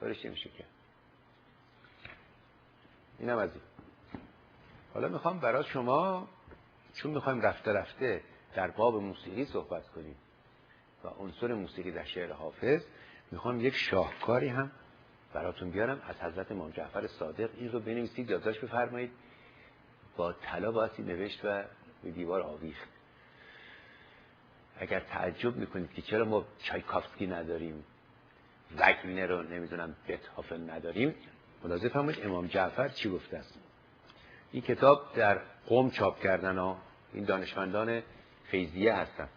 کارش نمیشه کرد. اینم از این. حالا میخوام برای شما، چون میخوایم رفته رفته در باب موسیقی صحبت کنیم و عنصر موسیقی در شعر حافظ، میخوام یک شاهکاری هم براتون بیارم از حضرت امام جعفر صادق. این رو بنویسید، یادداشت بفرمایید، با طلا بایستی نوشت و به دیوار آویخت. اگر تعجب میکنید که چرا ما چایکوفسکی نداریم، وگنر رو نمیدونم بتهوفن نداریم، ملاحظه فرمایید امام جعفر چی گفته است. این کتاب در قم چاپ کردن ها، این دانشمندان فیضیه هستن.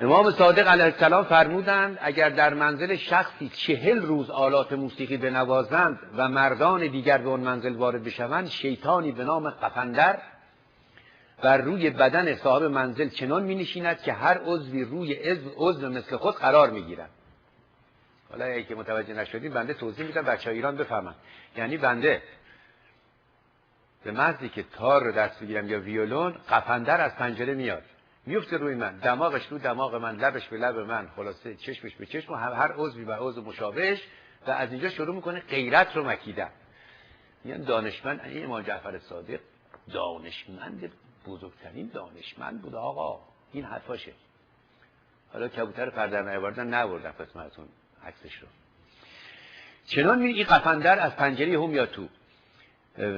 امام صادق علیه السلام فرمودند اگر در منزل شخصی 40 روز آلات موسیقی بنوازند و مردان دیگر به اون منزل وارد بشوند، شیطانی به نام قفندر بر روی بدن صاحب منزل چنان می نشیند که هر عضوی روی عضو مثل خود قرار می گیرد. حالا اگه که متوجه نشدید بنده توضیح میدم بچه‌های ایران بفهمن. یعنی بنده به محضی که تار رو دست بگیرم یا ویولون، قفندر از پنجره میاد، میفته روی من، دماغش رو دماغ من، لبش به لب من، خلاصه چشمش به چشم، هر عضوی به عضو مشابهش، و از اینجا شروع میکنه غیرت رو مکیدن. یعنی دانشمند، این امام جعفر صادق دانشمند، بزرگترین دانشمند بود آقا. این حرفاشه. حالا کبوتر پر در نبردن قسمتتون عکسش رو. چنان این قفندر از پنجره هم یا تو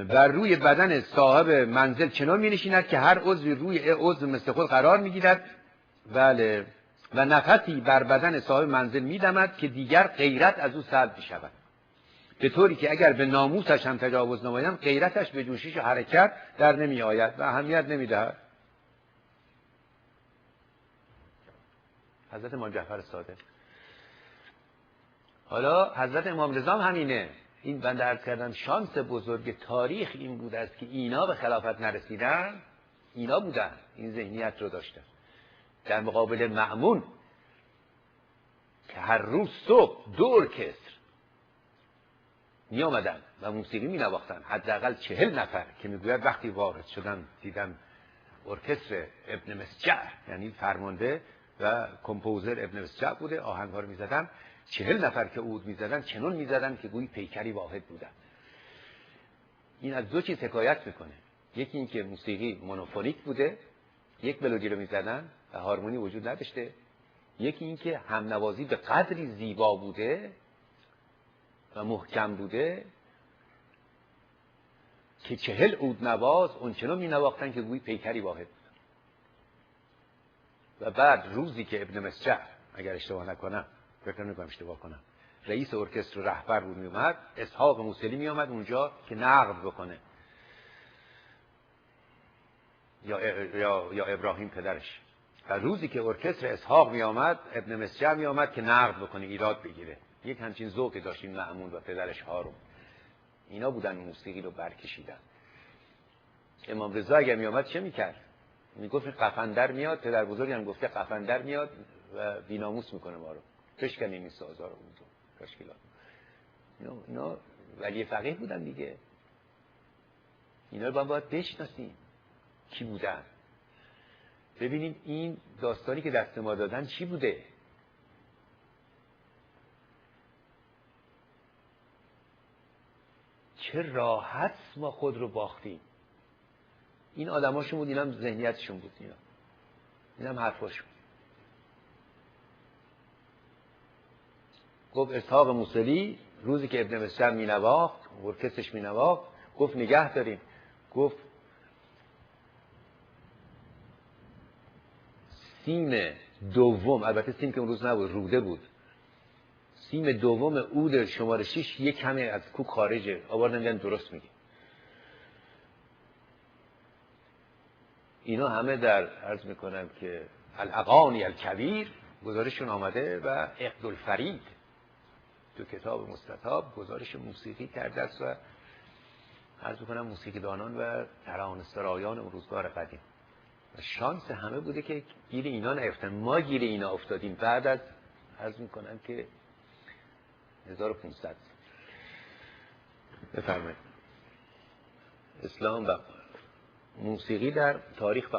بر روی بدن صاحب منزل چنان می نشیند که هر عضوی روی عضو مثل خود قرار می گیرد. بله. و نفسی بر بدن صاحب منزل می دمد که دیگر غیرت از او سلب می شود، به طوری که اگر به ناموسش هم تجاوز نمایند غیرتش به جوشش و حرکت در نمی آید و اهمیت نمی دهد. حضرت امام جعفر صادق. حالا حضرت امام رضا همینه. این بنده عرض کردم شانس بزرگ تاریخ این بود است که اینا به خلافت نرسیدن، اینا بودن این ذهنیت رو داشتن، در مقابل مأمون که هر روز صبح 2 ارکستر می آمدن و موسیقی می نواختن، حداقل 40 نفر که میگوید وقتی وارد شدن دیدم ارکستر ابن مسجع، یعنی فرمانده و کمپوزر ابن مسجع بوده، آهنگ‌ها رو می‌زدن، 40 نفر که عود می‌زدن چنون می‌زدن که گویی پیکری واحد بودن. این از 2 چیز حکایت میکنه. یکی این که موسیقی مونوفونیک بوده، یک ملودی رو می‌زدن و هارمونی وجود نداشته. یکی این که همنوازی به قدری زیبا بوده و محکم بوده که 40 عودنواز اونچنان می‌نواختن که گویی پیکری واحد بود. و بعد روزی که ابن مسجع، اگر اشتباه نکنم، فکر نمی‌کنم اشتباه کنم، رئیس ارکستر رهبر بود، میومد، اسحاق موسلی میومد اونجا که نقد بکنه، یا ابراهیم پدرش. و روزی که ارکستر اسحاق میآمد، ابن مسجع میآمد که نقد بکنه، ایراد بگیره. یک همچین ذوقی داشت این مأمون و پدرش هارون. اینا بودن موسیقی رو برکشیدن. امام رضا اگر میآمد چه میکرد؟ میگفت قفندر میاد، پدر بزرگم گفته قفندر میاد و بی‌ناموس میکنه ما رو، بشکنین این سازا رو اونجا تشکیلات. اینا ولی فقیه بودن دیگه. اینا رو باید بشناسیم کی بودن. ببینیم این داستانی که دست ما دادن چی بوده. چه راحت ما خود رو باختیم. این آدماشون بود، اینم ذهنیتشون بود، اینم حرفاشون. گفت اسحاق موسلی روزی که ابن مسجع مینواخت، ارکسترش مینواخت، گفت نگه داریم. گفت سیم دوم، البته سیم که اون روز نبود، روده بود، سیم دوم عود شماره 6 یک کمی از کوک خارجه، آوردن میگن درست میگه. اینا همه در عرض میکنم که الاغانی الکبیر گزارششون آمده و عقد الفرید تو کتاب مستطاب گزارش موسیقی کرده است و عرض میکنم موسیقی دانان و ترانه‌سرایان اون روزگار قدیم. و شانس همه بوده که گیر اینا نیفتن، ما گیر اینا افتادیم بعد از عرض میکنم که 1500. بفرمایید. اسلام و موسیقی در تاریخ